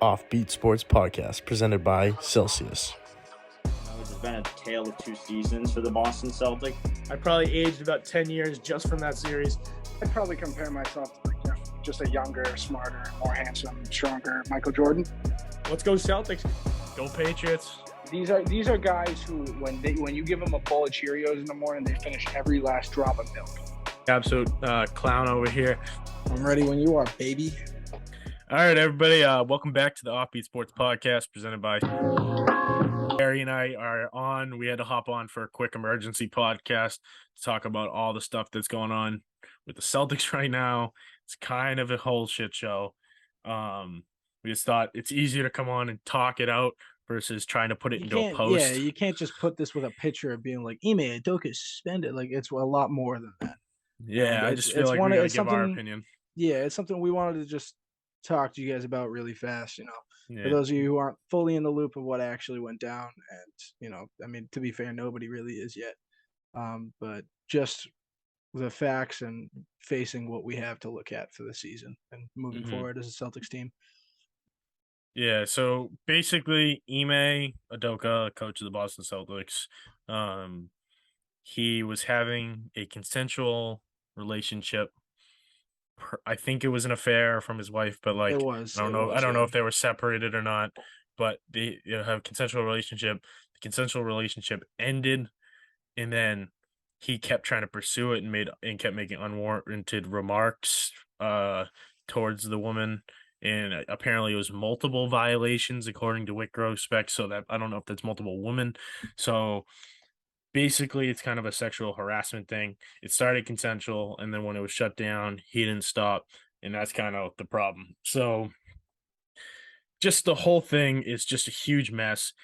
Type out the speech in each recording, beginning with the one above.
OffBeat Sports Podcast presented by Celsius. It's been a tale of two seasons for the Boston Celtics. I probably aged about 10 years just from that series. I'd probably compare myself to just a younger, smarter, more handsome, stronger Michael Jordan. Let's go Celtics. Go Patriots. These are guys who, when you give them a bowl of Cheerios in the morning, they finish every last drop of milk. Absolute clown over here. I'm ready when you are, baby. All right, everybody. Welcome back to the OffBeat Sports Podcast presented by Harry and I are on. We had to hop on for a quick emergency podcast to talk about all the stuff that's going on with the Celtics right now. It's kind of a whole shit show. We just thought it's easier to come on and talk it out versus trying to put it into a post. Yeah, you can't just put this with a picture of being like, Ime Udoka suspended. Like, it's a lot more than that. Yeah, I just feel like we gotta give our opinion. Yeah, it's something we wanted to just talk to you guys about really fast, Yeah. for those of you who aren't fully in the loop of what actually went down. And, I mean, to be fair, nobody really is yet. But just the facts and facing what we have to look at for the season and moving forward as a Celtics team. Yeah, so basically, Ime Udoka, coach of the Boston Celtics, he was having a consensual relationship. I think it was an affair from his wife, but like, It was. I don't know if they were separated or not, but they have a consensual relationship. The consensual relationship ended, and then he kept trying to pursue it and kept making unwarranted remarks towards the woman. And apparently it was multiple violations according to Wick Grospec. So that I don't know if that's multiple women. So basically it's kind of a sexual harassment thing. It started consensual, and then when it was shut down, he didn't stop, and that's kind of the problem. So just the whole thing is just a huge mess.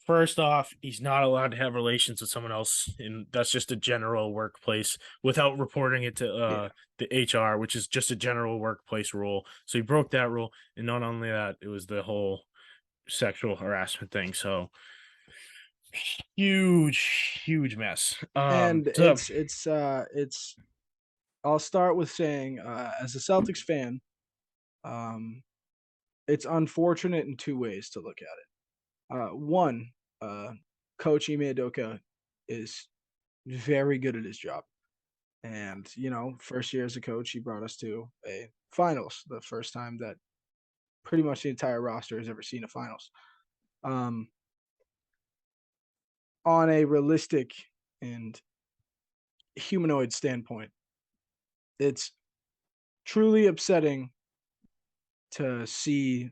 First off, he's not allowed to have relations with someone else, and that's just a general workplace without reporting it to the HR, which is just a general workplace rule. So he broke that rule, and not only that, it was the whole sexual harassment thing. So huge mess. And it's I'll start with saying, as a Celtics fan, it's unfortunate in two ways to look at it. One, Coach Ime Udoka is very good at his job. And, first year as a coach, he brought us to a finals, the first time that pretty much the entire roster has ever seen a finals. On a realistic and humanoid standpoint, it's truly upsetting to see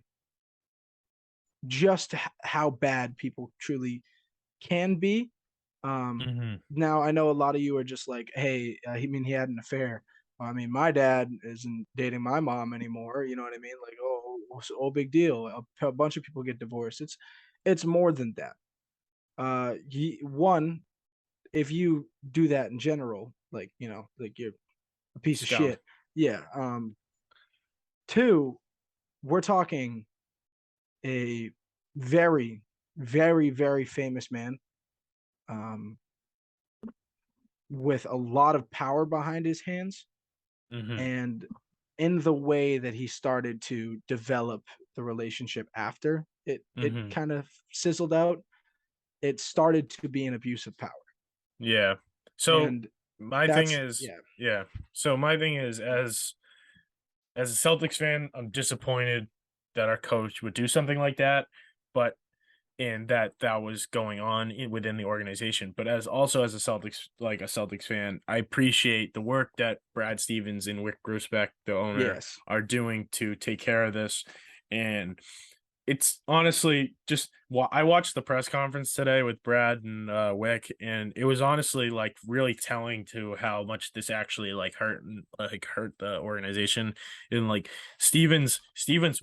just how bad people truly can be. Now, I know a lot of you are just like, hey, he had an affair. I mean, my dad isn't dating my mom anymore. You know what I mean? Like, oh, big deal. A bunch of people get divorced. It's more than that. One, if you do that in general, like you're a piece of shit. Yeah. Two, we're talking a very, very, very famous man, with a lot of power behind his hands, and in the way that he started to develop the relationship after it kind of sizzled out, it started to be an abuse of power. Yeah. So my thing is, So my thing is, as a Celtics fan, I'm disappointed that our coach would do something like that, and that was going on within the organization. But as a Celtics fan, I appreciate the work that Brad Stevens and Wick Grospec, the owner, are doing to take care of this. And it's honestly just, I watched the press conference today with Brad and Wick, and it was honestly like really telling to how much this actually hurt the organization. And like Stevens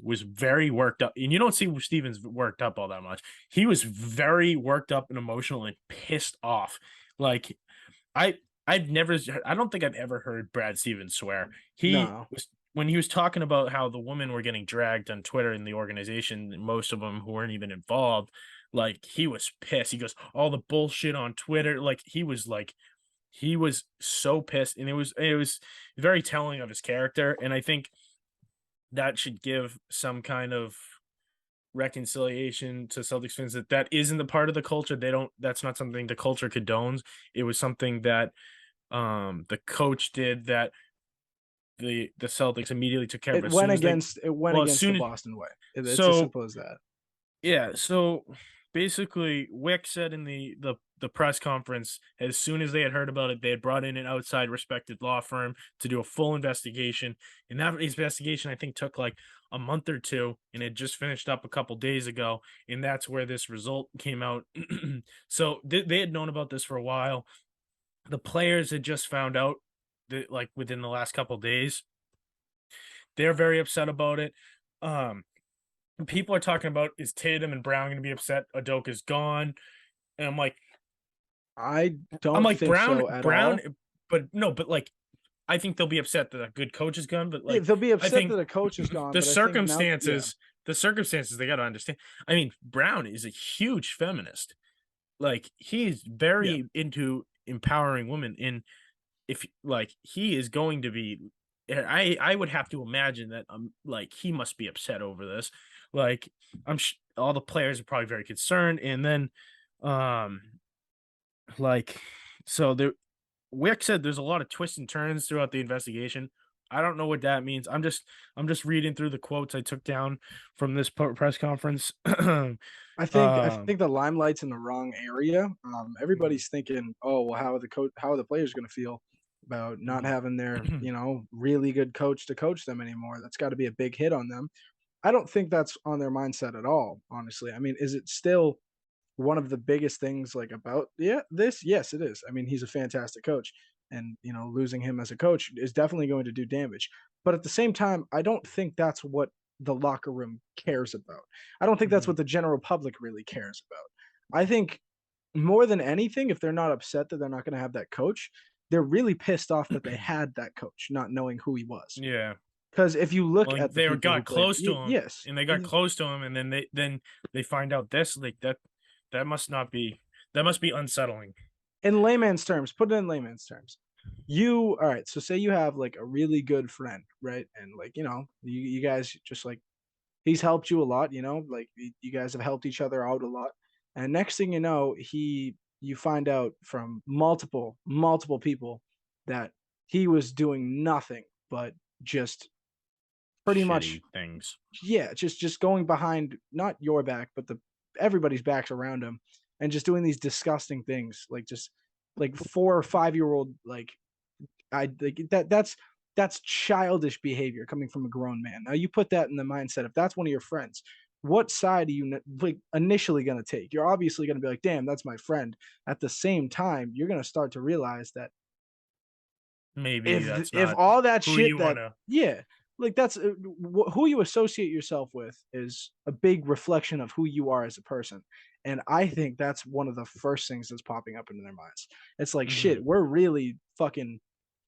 was very worked up, and you don't see Stevens worked up all that much. He was very worked up and emotional and pissed off. Like I don't think I've ever heard Brad Stevens swear. When he was talking about how the women were getting dragged on Twitter in the organization, most of them who weren't even involved, like he was pissed. He goes, all the bullshit on Twitter. He was so pissed, and it was very telling of his character. And I think that should give some kind of reconciliation to Celtics fans that isn't a part of the culture. That's not something the culture condones. It was something that the coach did that the Celtics immediately took care of. It went against the as Boston way. It's as so simple as that. yeah, so basically Wick said in the press conference, as soon as they had heard about it, they had brought in an outside respected law firm to do a full investigation. And that investigation, I think, took like a month or two, and it just finished up a couple days ago. And that's where this result came out. So they had known about this for a while. The players had just found out that, like, within the last couple days. They're very upset about it. People are talking about, is Tatum and Brown going to be upset Udoka's gone? And I'm like don't think so at all. But like, I think they'll be upset that a good coach is gone. But like, they'll be upset I think that a coach is gone. The but circumstances, the circumstances they got to understand. I mean, Brown is a huge feminist. Like, he's very into empowering women. And if like he is going to be, I would have to imagine that like he must be upset over this. Like, all the players are probably very concerned. And then like, so Wick said there's a lot of twists and turns throughout the investigation. I don't know what that means. I'm just reading through the quotes I took down from this press conference. I think the limelight's in the wrong area. Everybody's thinking, oh, well, how are the players going to feel about not having their really good coach to coach them anymore? That's got to be a big hit on them. I don't think that's on their mindset at all, honestly. I mean, is it still one of the biggest things like about this? Yes, it is. I mean, he's a fantastic coach, and losing him as a coach is definitely going to do damage. But at the same time, I don't think that's what the locker room cares about. I don't think that's what the general public really cares about. I think more than anything, if they're not upset that they're not going to have that coach, they're really pissed off that they had that coach, not knowing who he was. Yeah. Because if you look at they got close to him, yes, and they got close to him, and then they find out this, like, that must be unsettling. In layman's terms, put it in layman's terms. All right, so say you have like a really good friend, right? And like, you guys just like, he's helped you a lot, like you guys have helped each other out a lot. And next thing you know, you find out from multiple people that he was doing nothing but just pretty much things. Yeah, just going behind not your back, but everybody's backs around him, and just doing these disgusting things, like just like 4 or 5-year-old, like that's childish behavior coming from a grown man. Now you put that in the mindset, if that's one of your friends, what side are you like initially going to take? You're obviously going to be like, damn, that's my friend. At the same time, you're going to start to realize that maybe if all that shit like that's who you associate yourself with is a big reflection of who you are as a person. And I think that's one of the first things that's popping up into their minds. It's like, shit, we're really fucking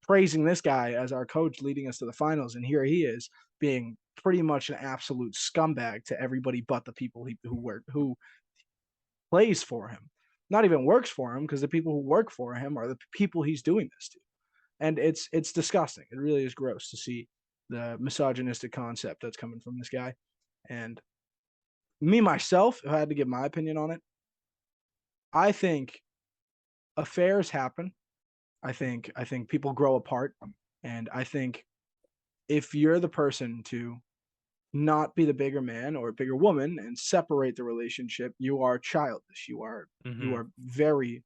praising this guy as our coach leading us to the finals, and here he is being pretty much an absolute scumbag to everybody but the people who plays for him. Not even works for him, because the people who work for him are the people he's doing this to. And it's disgusting. It really is gross to see the misogynistic concept that's coming from this guy. And me, myself, if I had to give my opinion on it, I think affairs happen. I think people grow apart. And I think if you're the person to not be the bigger man or bigger woman and separate the relationship, you are childish. You are very,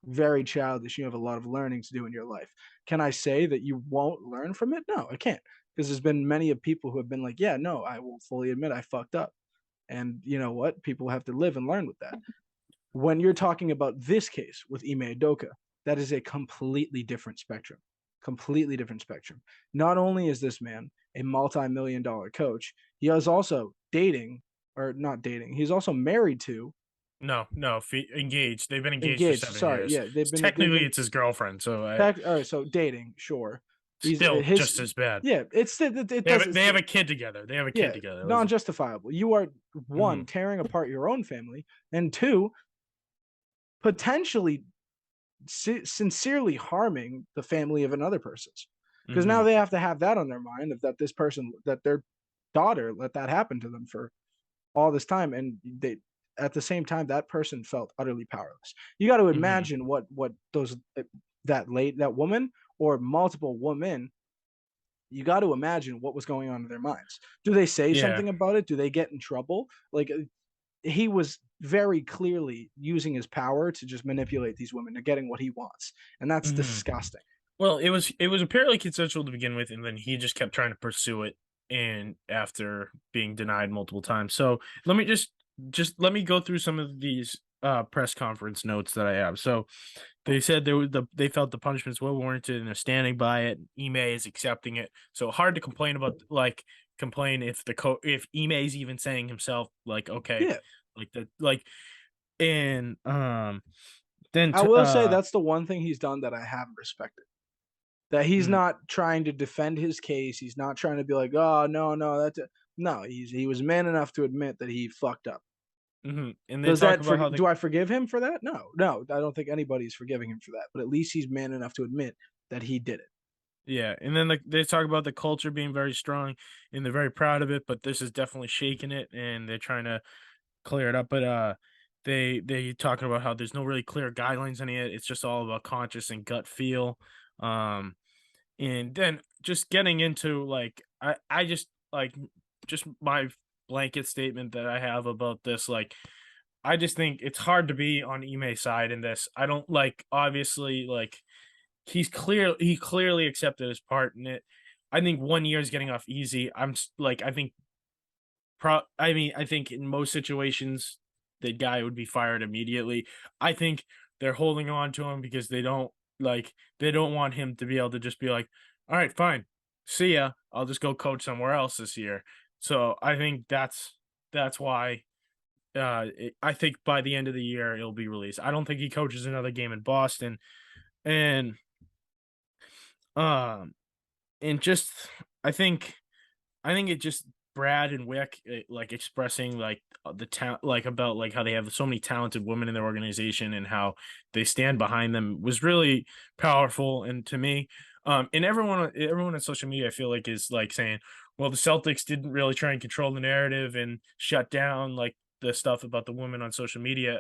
very childish. You have a lot of learning to do in your life. Can I say that you won't learn from it? No, I can't. Because there's been many of people who have been like, yeah, no, I will fully admit I fucked up. And you know what? People have to live and learn with that. When you're talking about this case with Ime Udoka, that is a completely different spectrum. Completely different spectrum. Not only is this man a multi-million-dollar coach, he is also he's also married to engaged. They've been engaged for 7 years. Yeah, technically it's his girlfriend. So all right, so dating, sure. Still just as bad. Yeah, they have a kid together. They have a kid together. Non-justifiable. You are one, tearing apart your own family, and two, potentially sincerely harming the family of another person's, because now they have to have that on their mind, that this person, that their daughter let that happen to them for all this time, and they at the same time that person felt utterly powerless. You got to imagine what those that woman or multiple women, you got to imagine what was going on in their minds. Do they say something about it? Do they get in trouble? Like, he was very clearly using his power to just manipulate these women to getting what he wants, and that's disgusting. Well, it was apparently consensual to begin with, and then he just kept trying to pursue it, and after being denied multiple times. So let me just let me go through some of these press conference notes that I have. So they said they felt the punishment's well warranted and they're standing by it. Ime is accepting it. So hard to complain about, if if Ime is even saying himself, like, okay, and then I will say that's the one thing he's done that I have respected. That he's not trying to defend his case. He's not trying to be like, oh no, he was man enough to admit that he fucked up. And do I forgive him for that? No, I don't think anybody's forgiving him for that. But at least he's man enough to admit that he did it. Yeah, and then they talk about the culture being very strong, and they're very proud of it. But this is definitely shaking it, and they're trying to clear it up. But they talking about how there's no really clear guidelines on it. It's just all about conscious and gut feel. And then just getting into I just my blanket statement that I have about this, I just think it's hard to be on Ime's side in this. I don't obviously he clearly accepted his part in it. I think 1 year is getting off easy. I think I think in most situations the guy would be fired immediately. I think they're holding on to him because they don't want him to be able to just be like, all right, fine, see ya, I'll just go coach somewhere else this year. So I think that's why I think by the end of the year it'll be released. I don't think he coaches another game in Boston. And just I think it just Brad and Wick expressing the talent, about how they have so many talented women in their organization and how they stand behind them was really powerful. And to me, and everyone on social media, I feel like is saying, well, the Celtics didn't really try and control the narrative and shut down the stuff about the women on social media,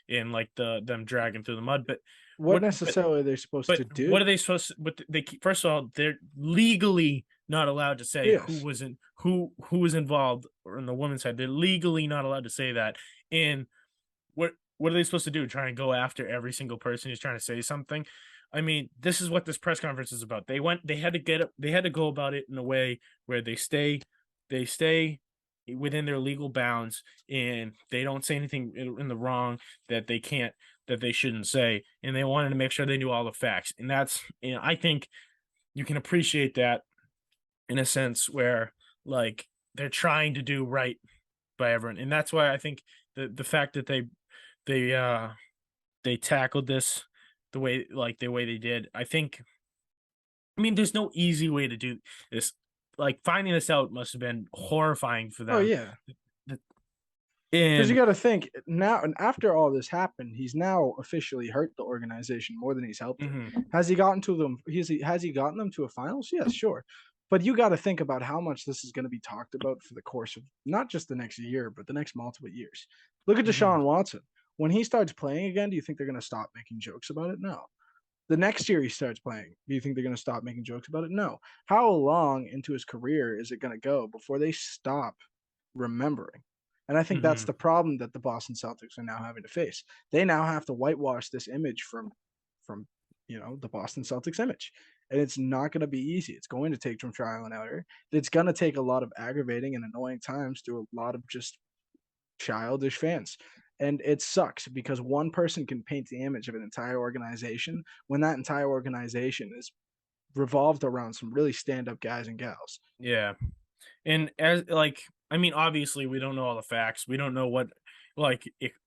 in them dragging through the mud. But what necessarily are they supposed to do? What are they supposed to? But they first of all, they're legally not allowed to say who was involved or on the women's side. They're legally not allowed to say that. And what are they supposed to do? Try and go after every single person who's trying to say something? I mean, this is what this press conference is about. They had to go about it in a way where they stay within their legal bounds and they don't say anything in the wrong that they shouldn't say. And they wanted to make sure they knew all the facts. And I think you can appreciate that in a sense where they're trying to do right by everyone. And that's why I think the fact that they tackled this the way they did, I mean, there's no easy way to do this. Finding this out must have been horrifying for them. Oh yeah. Because you got to think now, and after all this happened, he's now officially hurt the organization more than he's helped it. Has he gotten to them? Has he gotten them to a finals? Yes, sure. But you got to think about how much this is going to be talked about for the course of not just the next year, but the next multiple years. Look at Deshaun Watson. When he starts playing again, do you think they're going to stop making jokes about it? No. The next year he starts playing, do you think they're going to stop making jokes about it? No. How long into his career is it going to go before they stop remembering? And I think that's the problem that the Boston Celtics are now having to face. They now have to whitewash this image from the Boston Celtics image. And it's not going to be easy. It's going to take some trial and error. It's going to take a lot of aggravating and annoying times to a lot of just childish fans. And it sucks because one person can paint the image of an entire organization when that entire organization is revolved around some really stand-up guys and gals. Yeah. And I mean, obviously we don't know all the facts. We don't know what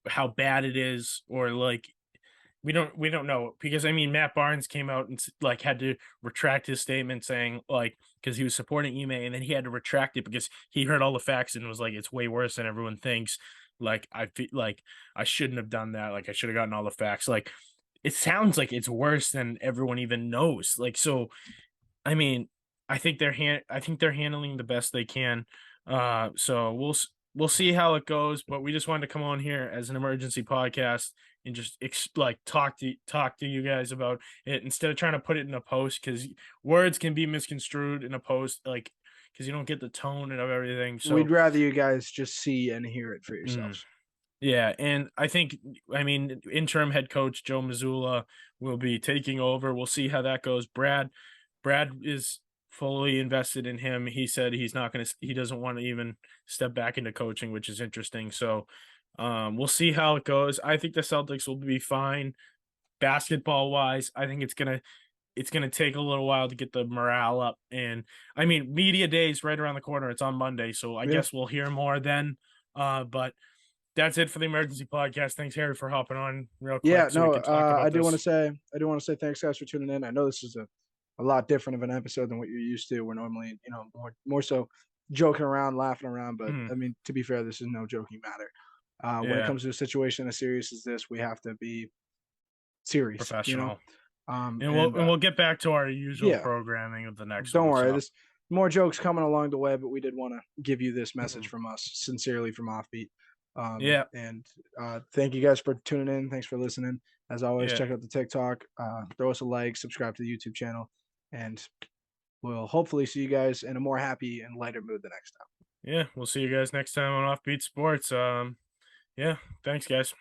how bad it is, or we don't know, because I mean, Matt Barnes came out and had to retract his statement saying because he was supporting Ime, and then he had to retract it because he heard all the facts and was it's way worse than everyone thinks. I feel I shouldn't have done that. I should have gotten all the facts. It sounds like it's worse than everyone even knows. So, I mean, I think they're handling the best they can. So we'll see how it goes. But we just wanted to come on here as an emergency podcast and just talk to you guys about it instead of trying to put it in a post, because words can be misconstrued in a post, like because you don't get the tone and of everything. So we'd rather you guys just see and hear it for yourselves. Yeah, and I mean, interim head coach Joe Mazzulla will be taking over. We'll see how that goes. Brad is fully invested in him. He said he doesn't want to even step back into coaching, which is interesting. So we'll see how it goes. I think the Celtics will be fine basketball wise. I think it's gonna take a little while to get the morale up. And I mean, media day is right around the corner. It's on Monday, so I guess we'll hear more then. But that's it for the emergency podcast. Thanks, Harry, for hopping on real quick. Yeah, no, I do want to say thanks, guys, for tuning in. I know this is a lot different of an episode than what you're used to. We're normally, more so joking around, laughing around. But I mean, to be fair, this is no joking matter. When it comes to a situation as serious as this, we have to be serious, professional. And we'll get back to our usual programming of the next. Don't worry, there's more jokes coming along the way, but we did want to give you this message from us, sincerely from OffBeat. And thank you guys for tuning in. Thanks for listening. As always, check out the TikTok, throw us a like, subscribe to the YouTube channel, and we'll hopefully see you guys in a more happy and lighter mood the next time. Yeah, we'll see you guys next time on OffBeat Sports. Yeah, thanks, guys.